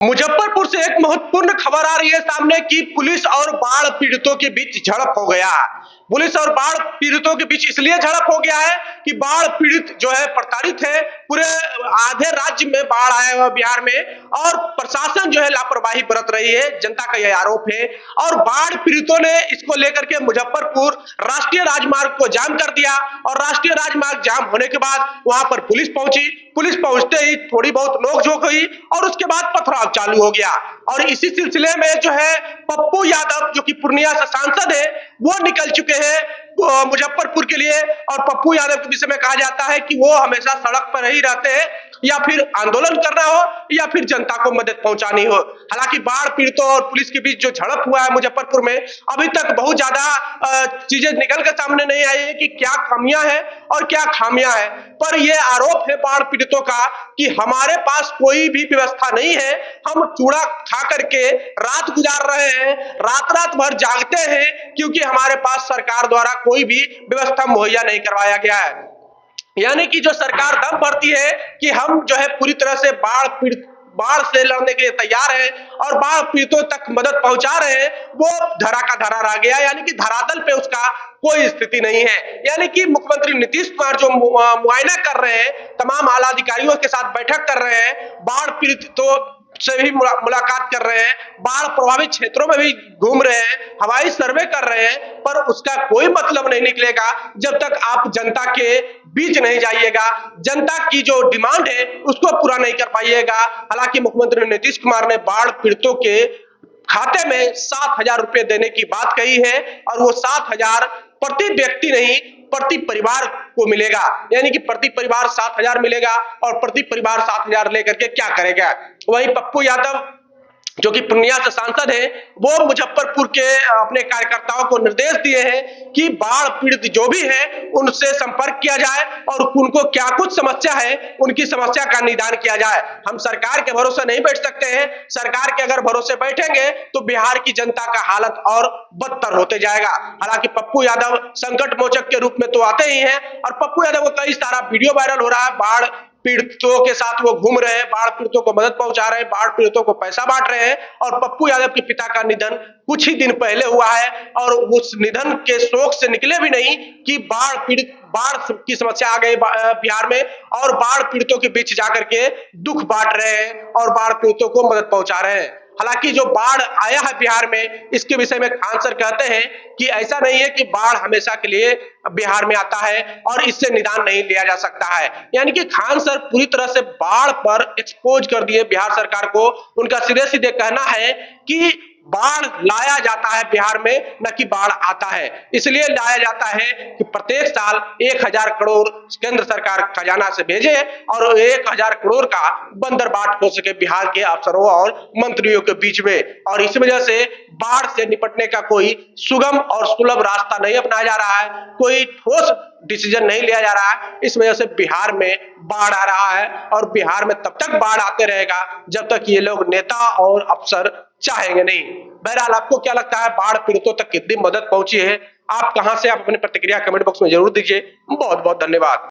मुजफ्फरपुर से एक महत्वपूर्ण खबर आ रही है सामने कि पुलिस और बाढ़ पीड़ितों के बीच झड़प हो गया। पुलिस और बाढ़ पीड़ितों के बीच इसलिए झड़प हो गया है कि बाढ़ पीड़ित जो है प्रताड़ित है। पूरे आधे राज्य में बाढ़ आया हुआ बिहार में और प्रशासन जो है लापरवाही बरत रही है, जनता का यह आरोप है। और बाढ़ पीड़ितों ने इसको लेकर के मुजफ्फरपुर राष्ट्रीय राजमार्ग को जाम कर दिया और राष्ट्रीय राजमार्ग जाम होने के बाद वहां पर पुलिस पहुंची। पुलिस पहुंचते ही थोड़ी बहुत नोकझोंक हुई और उसके बाद पथराव चालू हो गया। और इसी सिलसिले में जो है पप्पू यादव जो कि पूर्णिया से सांसद है, वो निकल चुके हैं मुजफ्फरपुर के लिए। और पप्पू यादव के विषय में कहा जाता है कि वो हमेशा सड़क पर ही रहते हैं, या फिर आंदोलन करना हो या फिर जनता को मदद पहुंचानी हो। हालांकि बाढ़ पीड़ितों और पुलिस के बीच जो झड़प हुआ है मुजफ्फरपुर में, अभी तक बहुत ज्यादा चीजें निकल कर सामने नहीं आई है कि क्या कमियां हैं और क्या खामियां हैं। पर यह आरोप है बाढ़ पीड़ितों का कि हमारे पास कोई भी व्यवस्था नहीं है, हम चूड़ा खा करके रात गुजार रहे हैं, रात रात भर जागते हैं, क्योंकि हमारे पास सरकार द्वारा कोई भी व्यवस्था मुहैया नहीं करवाया गया है। यानी कि जो सरकार दम भरती है कि हम जो है पूरी तरह से बाढ़ से लड़ने के लिए तैयार है और बाढ़ पीड़ितों तक मदद पहुंचा रहे हैं, वो धरा का धरा रह गया। यानी कि धरातल पे उसका कोई स्थिति नहीं है। यानी कि मुख्यमंत्री नीतीश कुमार जो मुआयना कर रहे हैं, तमाम आला अधिकारियों के साथ बैठक कर रहे हैं, बाढ़ पीड़ितों से भी मुलाकात कर रहे हैं, बाढ़ प्रभावित क्षेत्रों में भी घूम रहे हैं, हवाई सर्वे कर रहे हैं, पर उसका कोई मतलब नहीं निकलेगा जब तक आप जनता के बीच नहीं जाइएगा, जनता की जो डिमांड है उसको पूरा नहीं कर पाइएगा। हालांकि मुख्यमंत्री नीतीश कुमार ने बाढ़ पीड़ितों के खाते में 7,000 रुपए देने की बात कही है और वो 7,000 प्रति व्यक्ति नहीं, प्रति परिवार को मिलेगा। यानी कि प्रति परिवार 7,000 मिलेगा और प्रति परिवार 7,000 लेकर के क्या करेगा। वहीं पप्पू यादव जो कि पूर्णिया से सांसद है, वो मुजफ्फरपुर के अपने कार्यकर्ताओं को निर्देश दिए हैं कि बाढ़ पीड़ित जो भी है उनसे संपर्क किया जाए और उनको क्या कुछ समस्या है उनकी समस्या का निदान किया जाए। हम सरकार के भरोसे नहीं बैठ सकते हैं। सरकार के अगर भरोसे बैठेंगे तो बिहार की जनता का हालत और बदतर होते जाएगा। हालांकि पप्पू यादव संकट मोचक के रूप में तो आते ही हैं और पप्पू यादव का कई सारा वीडियो वायरल हो रहा है, बाढ़ पीड़ितों के साथ वो घूम रहे हैं, बाढ़ पीड़ितों को मदद पहुंचा रहे हैं, बाढ़ पीड़ितों को पैसा बांट रहे हैं। और पप्पू यादव के पिता का निधन कुछ ही दिन पहले हुआ है और उस निधन के शोक से निकले भी नहीं कि बाढ़ की समस्या आ गई बिहार में और बाढ़ पीड़ितों के बीच जाकर के दुख बांट रहे हैं और बाढ़ पीड़ितों को मदद पहुंचा रहे हैं। हालांकि जो बाढ़ आया है बिहार में, इसके विषय में खान सर कहते हैं कि ऐसा नहीं है कि बाढ़ हमेशा के लिए बिहार में आता है और इससे निदान नहीं लिया जा सकता है। यानी कि खान सर पूरी तरह से बाढ़ पर एक्सपोज कर दिए बिहार सरकार को। उनका सीधे सीधे कहना है कि बाढ़ लाया जाता है बिहार में, न कि बाढ़ आता है। इसलिए लाया जाता है कि प्रत्येक साल 1,000 करोड़ केंद्र सरकार खजाना से भेजे और 1,000 करोड़ का बंदरबाट हो सके बिहार के अफसरों और मंत्रियों के बीच में। और इस वजह से बाढ़ से निपटने का कोई सुगम और सुलभ रास्ता नहीं अपनाया जा रहा है, कोई ठोस डिसीजन नहीं लिया जा रहा है। इस वजह से बिहार में बाढ़ आ रहा है और बिहार में तब तक बाढ़ आते रहेगा जब तक ये लोग नेता और अफसर चाहेंगे नहीं। बहरहाल आपको क्या लगता है, बाढ़ पीड़ितों तक कितनी मदद पहुंची है? आप कहां से, आप अपनी प्रतिक्रिया कमेंट बॉक्स में जरूर दीजिए। बहुत बहुत धन्यवाद।